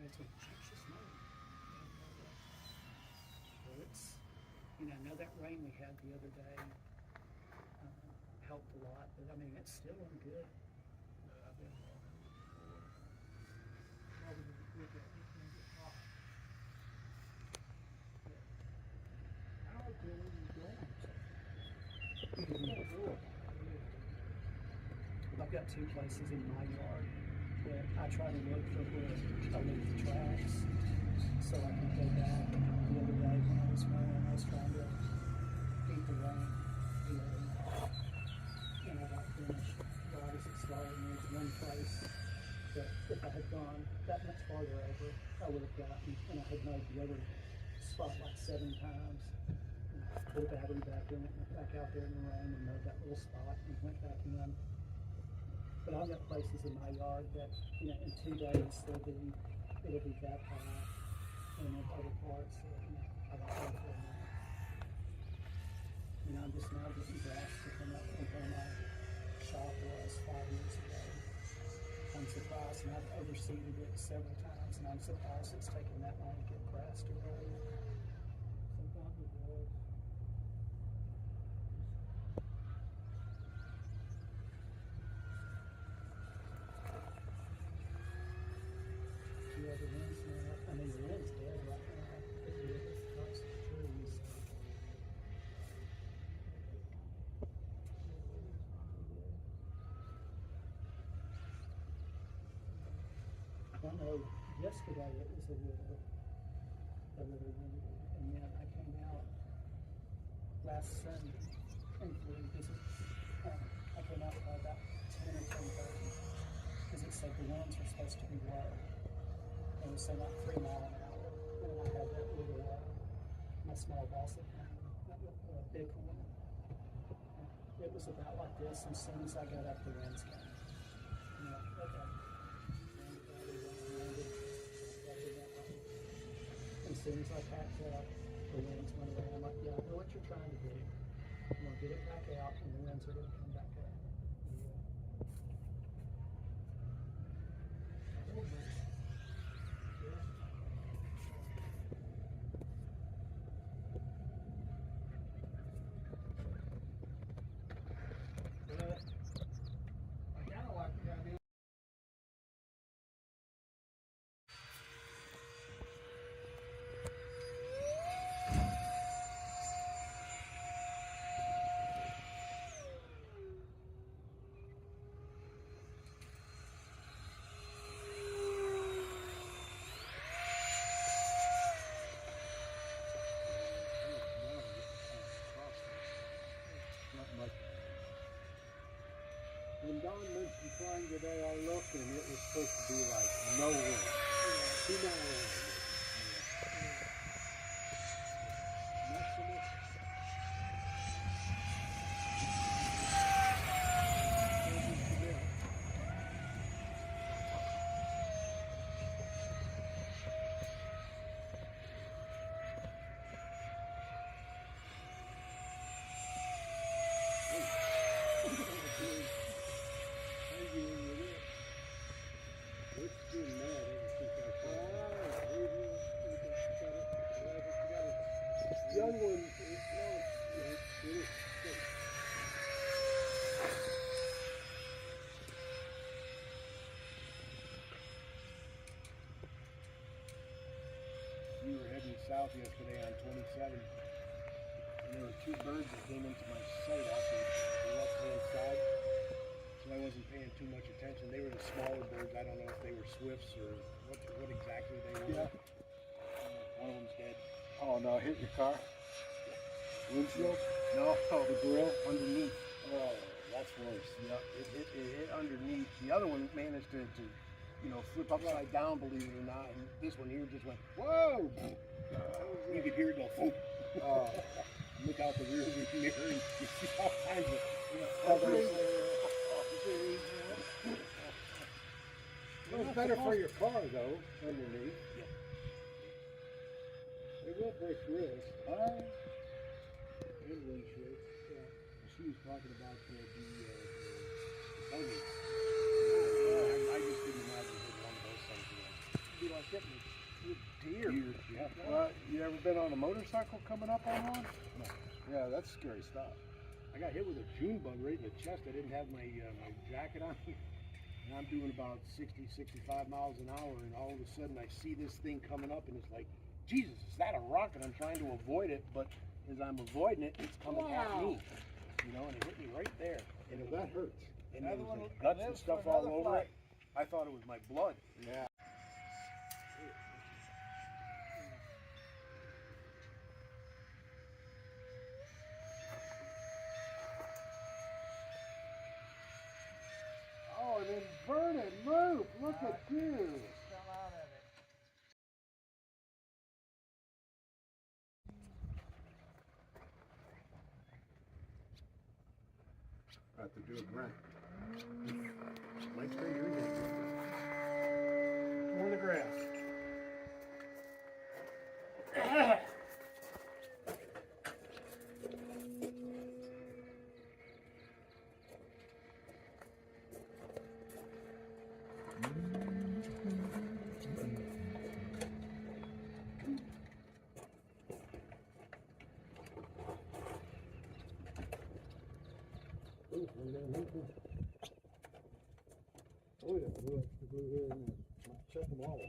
it's going to change this morning. Well, it's, you know, that rain we had the other day helped a lot, but I mean, it's still good. I've got two places in my yard that I try to look for where I leave the tracks so I can go back. The other day when I was mowing, I was trying to beat the rain, you know, and I got finished right as it started. And there's one place that if I had gone that much farther over, I would have gotten, and I had mowed the other spot like 7 times. Put a battery back in it, went back out there in the rain and mowed that little spot and went back in. But I've got places in my yard that, you know, in 2 days it'll be that high, and in other parts, you know, I don't know for a minute. You know, I'm just now getting grass to come up from where my shop was 5 years ago. I'm surprised, and I've overseeded it several times, and I'm surprised it's taken that long to get grass to grow. Sometimes it does. The wind's not, I mean, the wind's dead right now. It's the tops of the trees. I know yesterday it was a little windy, and then I came out last Sunday and I came out by about 10 or 10:30 because it said the winds were supposed to be low. It was saying like 3 miles an hour, and I had that little, my small Basset hound, that little big one. It was about like this, and as soon as I got up, the winds came. You know, okay. As soon as I packed up, the winds went away. I'm like, yeah, I know what you're trying to do. I'm going to get it back out, and the winds are going to come back up. When Don mentioned flying today, I looked and it was supposed to be like no wind. 2 mile wind. Maximum. Young one, it is. We were heading south yesterday on 27, and there were 2 birds that came into my sight off the left-hand side, so I wasn't paying too much attention. They were the smaller birds. I don't know if they were swifts or what exactly they were. Yeah. One of them's dead. Oh no, hit your car? Windshield? No, the grill underneath. Oh, that's worse. Yeah, it hit underneath. The other one managed to you know, flip upside down, believe it or not, and this one here just went, whoa! You could hear it go, boom. Look out the rear view mirror and you see all kinds of feathers. It was better for your car though, underneath. Yeah. They will break grills. And windshields. Yeah. She was talking about the buggy. I just didn't imagine hitting one of those things again. It'd be like hitting a deer. Yeah. Well, you ever been on a motorcycle coming up on one? No. Yeah, that's scary stuff. I got hit with a June bug right in the chest. I didn't have my my jacket on. And I'm doing about 60, 65 miles an hour, and all of a sudden I see this thing coming up, and it's like, Jesus, is that a rock? And I'm trying to avoid it, but as I'm avoiding it, it's coming at me. You know, and it hit me right there. And That hurts. and there was like guts and stuff all over it. I thought it was my blood. Yeah. Oh, an inverted loop. Look at you. I have to do it right. Might stay your On the grass. Oh yeah, we'll go here and check them all.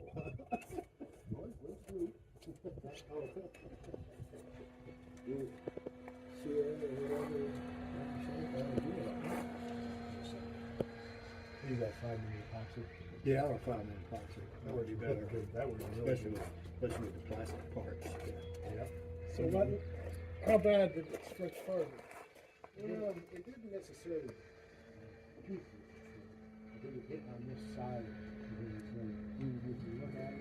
You got 5 minute epoxy. Yeah, I'll find an epoxy. That would be better. That would be really Especially good. with the plastic parts. Yep. So what, how bad did it stretch further? Well, it didn't necessarily peak. I think it hit on this side. If you look at it.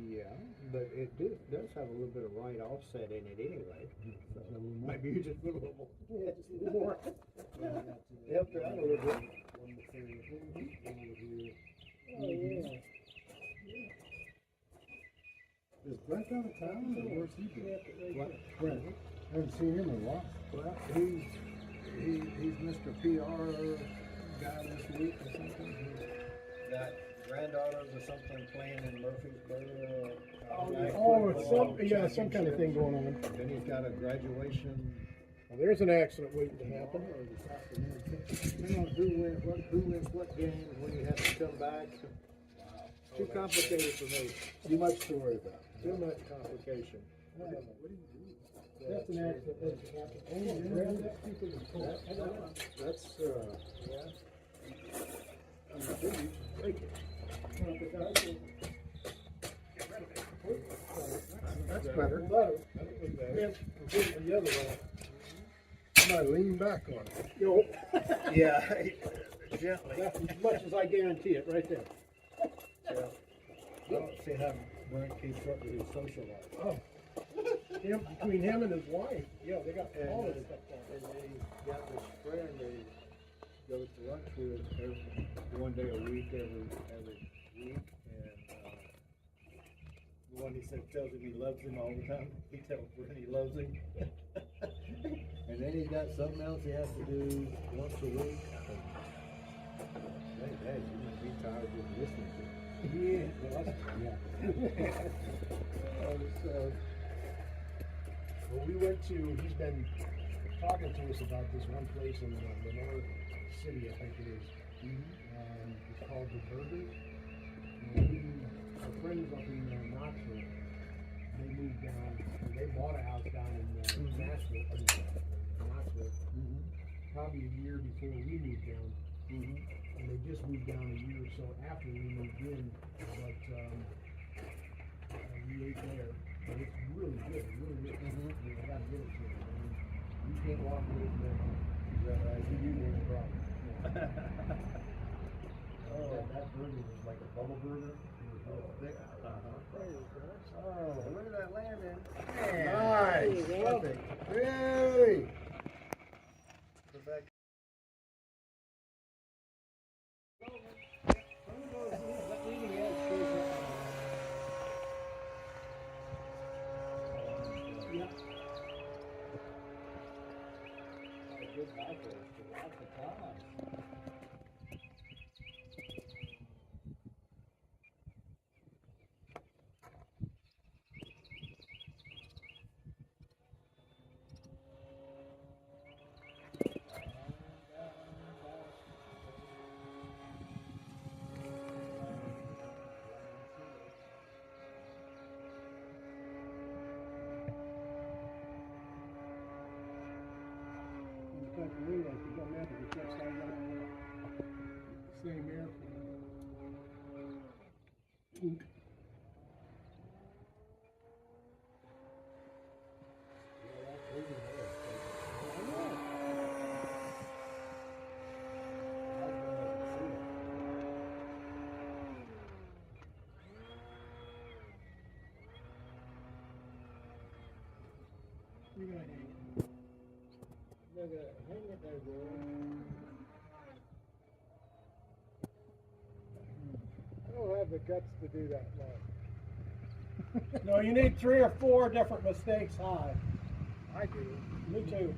Yeah, but it does have a little bit of right offset in it anyway. So maybe you just put a little more. Yeah, just a little more. Help her out a little bit. One material. Oh, yeah. Is Brent out of town or where's he been? What? Brent. I haven't seen him in a while. Well, he's Mr. PR guy this week or something. He's got granddaughters or something playing in Murfreesboro. Some kind of thing going on. Then he's got a graduation. Well, there's an accident waiting to happen. Or this afternoon. Depending on who wins what game and when he has to come back. Wow. Too complicated for me. Too much to worry about. Too much complication. What do you do? That's an accident waiting to happen. That's I'm sure you should break it. That's better. The other way. Somebody lean back on it. Yo, Yeah, gently. that's as much as I guarantee it, right there. Yeah. I don't see how Brent keeps up with his social life. Oh. Between him and his wife, yeah, they got all this stuff And they got this friend they go to lunch with every, one day a week, every week. And the one he said tells him he loves him all the time. He tells Brent he loves him. And then he's got something else he has to do once a week. Hey, Dad, you must be tired of just listening to him. Yeah, well, that's, well, we went to, he's been talking to us about this one place in Lenore City, I think it is. It's called The Burger. And our friends up in Knoxville, they moved down, they bought a house down in Nashville, Knoxville, probably a year before we moved down. And they just moved down a year or so after we moved in, but we ate there. But it's really good, really good. I gotta give it to you. I mean, you can't walk away from that home. You do have a problem. That burger was like a bubble burger. It was real thick. Oh, look at that landing. Nice. Perfect. Hey! Go back. got the windows, it don't matter, the truck's not gonna have the same airflow. You're gonna hang it. They're gonna hang it there, girl. I don't have the guts to do that long. No, you need 3 or 4 different mistakes high. I do. Me too.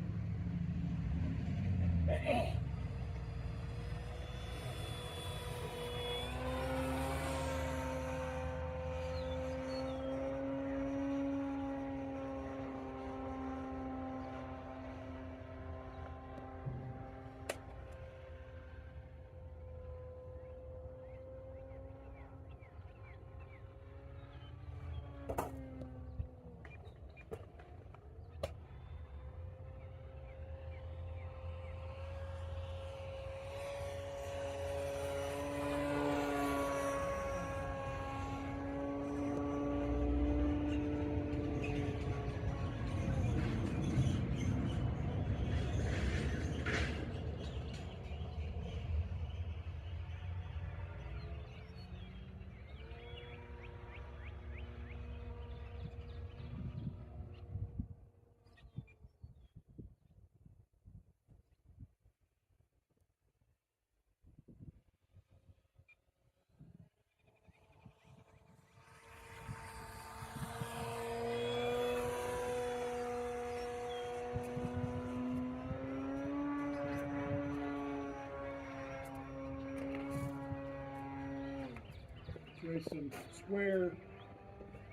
There's some square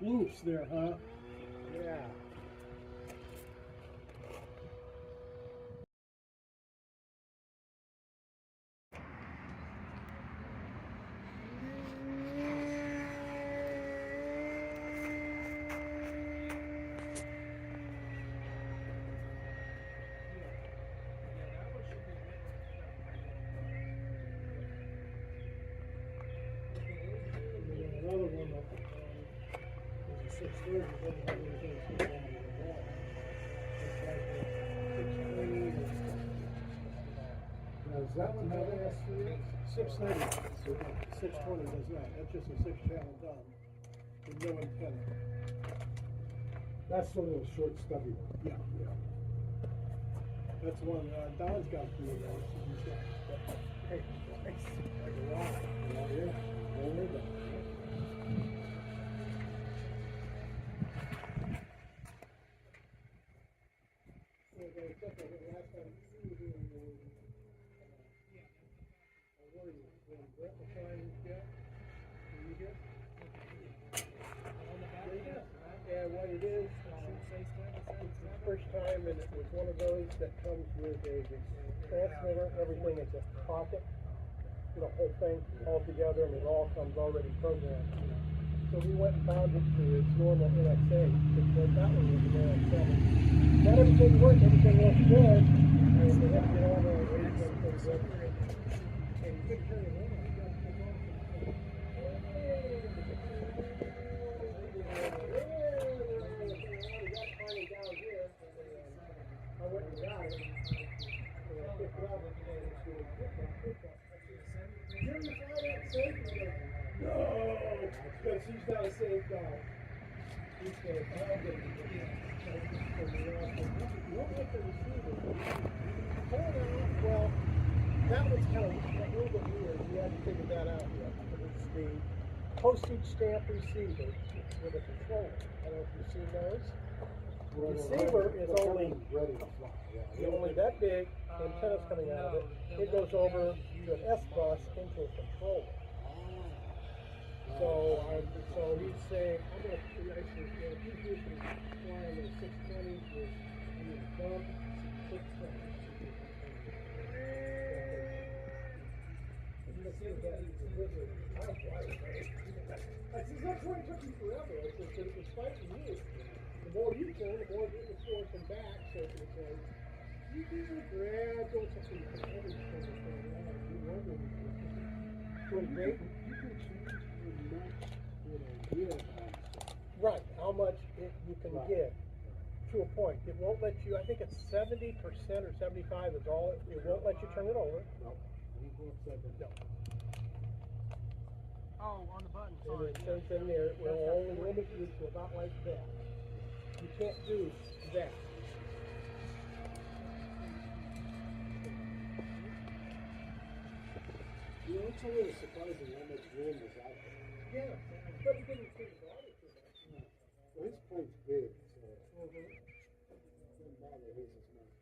loops there, huh? Yeah. Another one up is a 630, doesn't have anything to do with the wall. It's like a 620 or now, does that one have S3? 630. 620 does that. That's just a 6-channel done with no antenna. That's the little short stubby one. Yeah, yeah. That's the one Don's got to do with those. He's got, hey, nice. Like a rock. Yeah. Don't worry about it. Yeah, what it is, it's the first time, and it was one of those that comes with a transmitter, everything is a pocket, the whole thing all together, and it all comes already programmed. So we went and found it to its normal NXA, because that one was an NX7. Got everything worked, everything looks good, and we have to get all the everything good. And you couldn't turn it on. You got to turn it on. I went and got it, and I picked it up, and it's doing pickup. You ever try that safe? He goes, no, because he's not a safe guy. He said, I'll get it. What was the receiver? Well, that was kind of a little bit weird. We hadn't figured that out yet. It's the postage stamp receiver with a controller. I don't know if you've seen those. The receiver is only ready to fly. Yeah. only that big, antenna's coming out of it. It goes over to an S-bus into a controller. So he's saying, I'm going to, I said, if he's used to flying the 620s with, dumb 620s. I said, that's why it took you forever. I said, it's fighting you. The more you turn, the more it force them back. So it's like, you do gradually. that's also something that every state is going on. You know what it is. When they, You can change how much it'll give on stuff. right, how much you can Right. give to a point. It won't let you, I think it's 70% or 75 is all, it won't let you turn it over. Nope. Won't go up 70. No. Oh, on the button, And sorry. it says in there, it will only limit you to about like that. You can't do that. You know, it's a little surprising how much wind is out there. Yeah, but it didn't seem to bother too much. Well, his plane's big, so it doesn't bother his as much.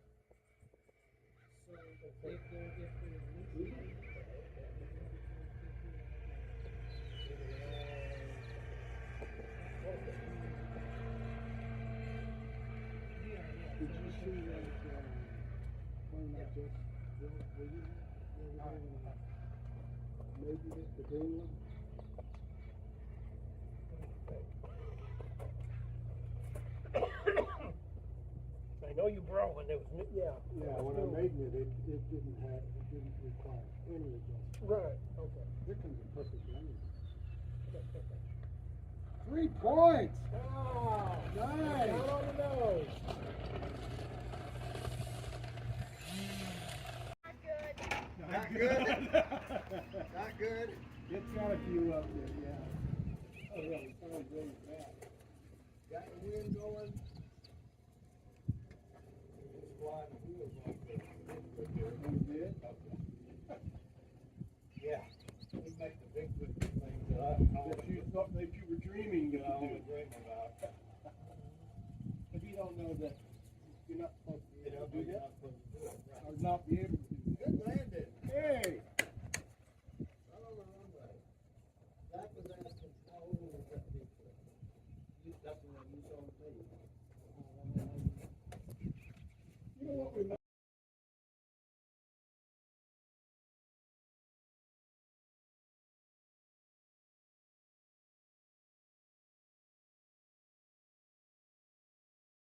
So if they're Did you see that plane I just built? Were you maybe just the green one? I know you brought one, it was, yeah. Yeah, when I made it didn't require any adjustment. Right, okay. Here comes a perfect landing. 3 points! Wow, Nice! down on the nose. Not good? Not good? It's got a few up there, yeah. Oh, yeah, we found really bad. Got the wind going. It's flying the wheels off there. You did? Okay. Yeah. We make the big good things that you were dreaming that I was dreaming about. But you don't know that you're not supposed to be able to do that. Or not be able to do that. Good land.